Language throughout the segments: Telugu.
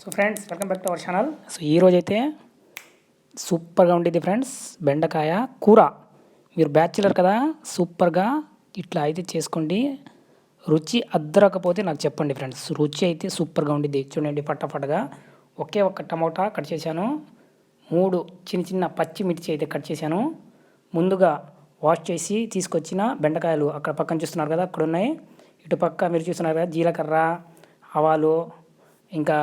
So friends welcome back to our channel. So ఈరోజు అయితే సూపర్గా ఉండేది ఫ్రెండ్స్ బెండకాయ కూర. మీరు బ్యాచిలర్ కదా, సూపర్గా ఇట్లా అయితే చేసుకోండి. రుచి అద్దరకపోతే నాకు చెప్పండి ఫ్రెండ్స్. రుచి అయితే సూపర్గా ఉండిద్ది. చూడండి ఫటాఫటగా ఒకే ఒక్క టమోటా కట్ చేశాను, 3 చిన్న చిన్న పచ్చిమిర్చి అయితే కట్ చేశాను. ముందుగా వాష్ చేసి తీసుకొచ్చిన బెండకాయలు అక్కడ పక్కన చూస్తున్నారు కదా, అక్కడ ఉన్నాయి. ఇటు పక్క మీరు చూస్తున్నారు కదా జీలకర్ర, ఆవాలు, ఇంకా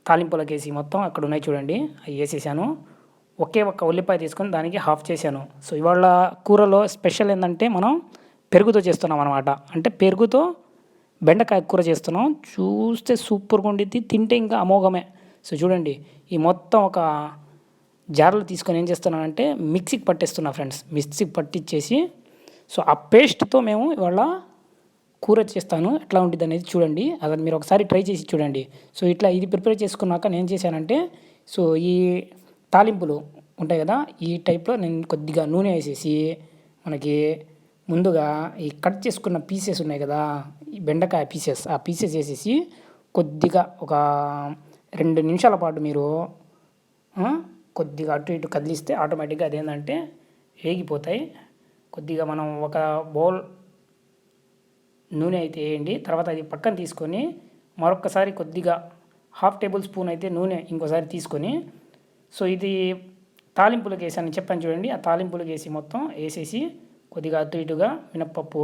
తాలింపులకేసి మొత్తం అక్కడ ఉన్నాయి చూడండి, అవి వేసేసాను. ఒకే ఒక్క ఉల్లిపాయ తీసుకొని దానికి హాఫ్ చేశాను. సో ఇవాళ కూరలో స్పెషల్ ఏంటంటే మనం పెరుగుతో చేస్తున్నాం అనమాట. అంటే పెరుగుతో బెండకాయ కూర చేస్తున్నాం. చూస్తే సూపర్గా ఉండిద్ది, తింటే ఇంకా అమోఘమే. సో చూడండి, ఈ మొత్తం ఒక జార్లో తీసుకొని ఏం చేస్తున్నానంటే మిక్సీకి పట్టేస్తున్నా ఫ్రెండ్స్. మిక్సీకి పట్టించేసి సో ఆ పేస్ట్తో మేము ఇవాళ కూర చేస్తాను. ఎట్లా ఉంటుంది అనేది చూడండి. అది మీరు ఒకసారి ట్రై చేసి చూడండి. సో ఇట్లా ఇది ప్రిపేర్ చేసుకున్నాక నేను చేశానంటే, సో ఈ తాలింపులు ఉంటాయి కదా, ఈ టైప్లో నేను కొద్దిగా నూనె వేసేసి మనకి ముందుగా ఈ కట్ చేసుకున్న పీసెస్ ఉన్నాయి కదా, ఈ బెండకాయ పీసెస్, ఆ పీసెస్ వేసేసి కొద్దిగా ఒక 2 నిమిషాల పాటు మీరు కొద్దిగా అటు ఇటు కదిలిస్తే ఆటోమేటిక్గా అదేంటంటే వేగిపోతాయి. కొద్దిగా మనం ఒక బౌల్ నూనె అయితే వేయండి. తర్వాత అది పక్కన తీసుకొని మరొకసారి కొద్దిగా హాఫ్ టేబుల్ స్పూన్ అయితే నూనె ఇంకోసారి తీసుకొని, సో ఇది తాలింపులకు వేసాను చెప్పాను చూడండి, ఆ తాలింపులకు వేసి మొత్తం వేసేసి కొద్దిగా అటు ఇటుగా మినప్పప్పు,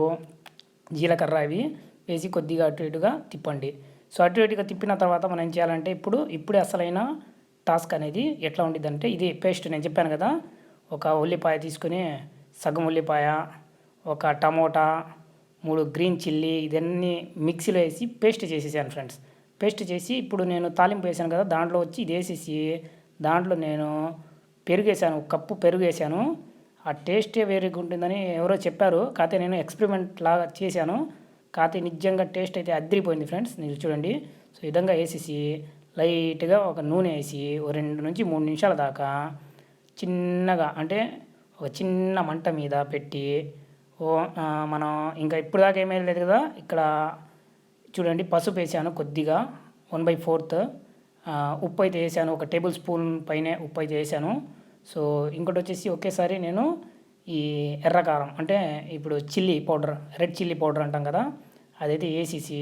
జీలకర్ర అవి వేసి కొద్దిగా అటు ఇటుగా తిప్పండి. సో అటు ఇటుగా తిప్పిన తర్వాత మనం ఏం చేయాలంటే ఇప్పుడే అసలైన టాస్క్ అనేది ఎట్లా ఉండిద్దంటే, ఇది పేస్ట్ నేను చెప్పాను కదా, ఒక ఉల్లిపాయ తీసుకుని సగం ఉల్లిపాయ, ఒక టమోటా, 3 గ్రీన్ చిల్లీ, ఇదన్నీ మిక్సీలో వేసి పేస్ట్ చేసేసాను ఫ్రెండ్స్. పేస్ట్ చేసి ఇప్పుడు నేను తాలింపు వేసాను కదా, దాంట్లో వచ్చి ఇది వేసేసి దాంట్లో నేను పెరుగు వేసాను, 1 కప్పు పెరుగు వేసాను. ఆ టేస్టే వేరేగా ఉంటుందని ఎవరో చెప్పారు, కాకపోతే నేను ఎక్స్పెరిమెంట్ లాగా చేశాను. కాకపోతే నిజంగా టేస్ట్ అయితే అదిరిపోయింది ఫ్రెండ్స్. మీరు చూడండి. సో ఈ విధంగా వేసేసి లైట్గా ఒక నూనె వేసి 2 నుంచి 3 నిమిషాల దాకా చిన్నగా, అంటే ఒక చిన్న మంట మీద పెట్టి మనం ఇంకా ఇప్పుడు దాకా ఏమీ లేదు కదా, ఇక్కడ చూడండి పసుపు వేసాను కొద్దిగా 1/4, ఉప్పు అయితే వేసాను, 1 టేబుల్ స్పూన్ పైనే ఉప్పు అయితే వేసాను. సో ఇంకోటి వచ్చేసి ఒకేసారి నేను ఈ ఎర్రకారం, అంటే ఇప్పుడు chilli powder, red chilli powder అంటాం కదా, అదైతే వేసేసి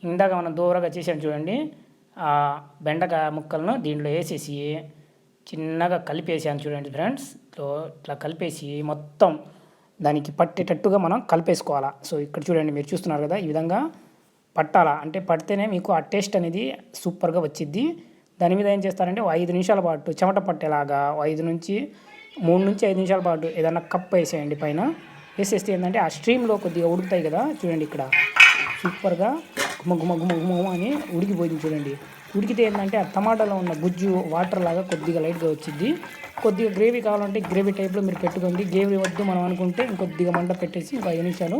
ఇందాక మనం దూరంగా చేసాను చూడండి, ఆ బెండకాయ ముక్కలను దీంట్లో వేసేసి చిన్నగా కలిపేసాను చూడండి ఫ్రెండ్స్. సో ఇట్లా కలిపేసి మొత్తం దానికి పట్టేటట్టుగా మనం కలిపేసుకోవాలా. సో ఇక్కడ చూడండి, మీరు చూస్తున్నారు కదా, ఈ విధంగా పట్టాలా. అంటే పడితేనే మీకు ఆ టేస్ట్ అనేది సూపర్గా వచ్చిద్ది. దాని మీద ఏం చేస్తారంటే 5 నిమిషాల పాటు చెమట పట్టేలాగా 3 నుంచి 5 నిమిషాల పాటు ఏదన్నా కప్ వేసేయండి పైన. వేసేస్తే ఏంటంటే ఆ స్ట్రీమ్లో కొద్దిగా ఉడుకుతాయి కదా, చూడండి ఇక్కడ సూపర్గా గుమ్మ గుమ్మ గుమ్మ గుమ్మ అని ఉడికిపోయింది చూడండి. ఉడికితే ఏంటంటే ఆ టమాటాలో ఉన్న గుజ్జు వాటర్ లాగా కొద్దిగా లైట్గా వచ్చింది. కొద్దిగా గ్రేవీ కావాలంటే గ్రేవీ టైప్లో మీరు పెట్టుకోండి. గ్రేవీ వద్దు మనం అనుకుంటే ఇంకొద్దిగా మంట పెట్టేసి ఇంకో 5 నిమిషాలు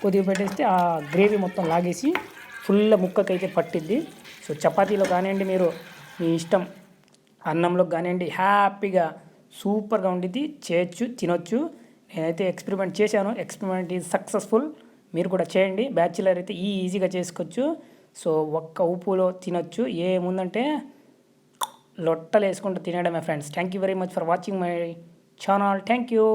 కొద్దిగా పెట్టేస్తే ఆ గ్రేవీ మొత్తం లాగేసి ఫుల్ ముక్కకైతే పట్టిద్ది. సో చపాతీలో కానివ్వండి, మీరు మీ ఇష్టం, అన్నంలో కానివ్వండి, హ్యాపీగా సూపర్గా ఉండిద్ది. చేయొచ్చు, తినొచ్చు. నేనైతే ఎక్స్పెరిమెంట్ చేశాను, ఎక్స్పెరిమెంట్ ఈజ్ సక్సెస్ఫుల్. మీరు కూడా చేయండి. బ్యాచిలర్ అయితే ఈజీగా చేసుకోవచ్చు. సో ఒక్క ఉప్పులో తినొచ్చు. ఏముందంటే లొట్టలు వేసుకుంటూ తినడమే friends. Thank you very much for watching my channel. Thank you.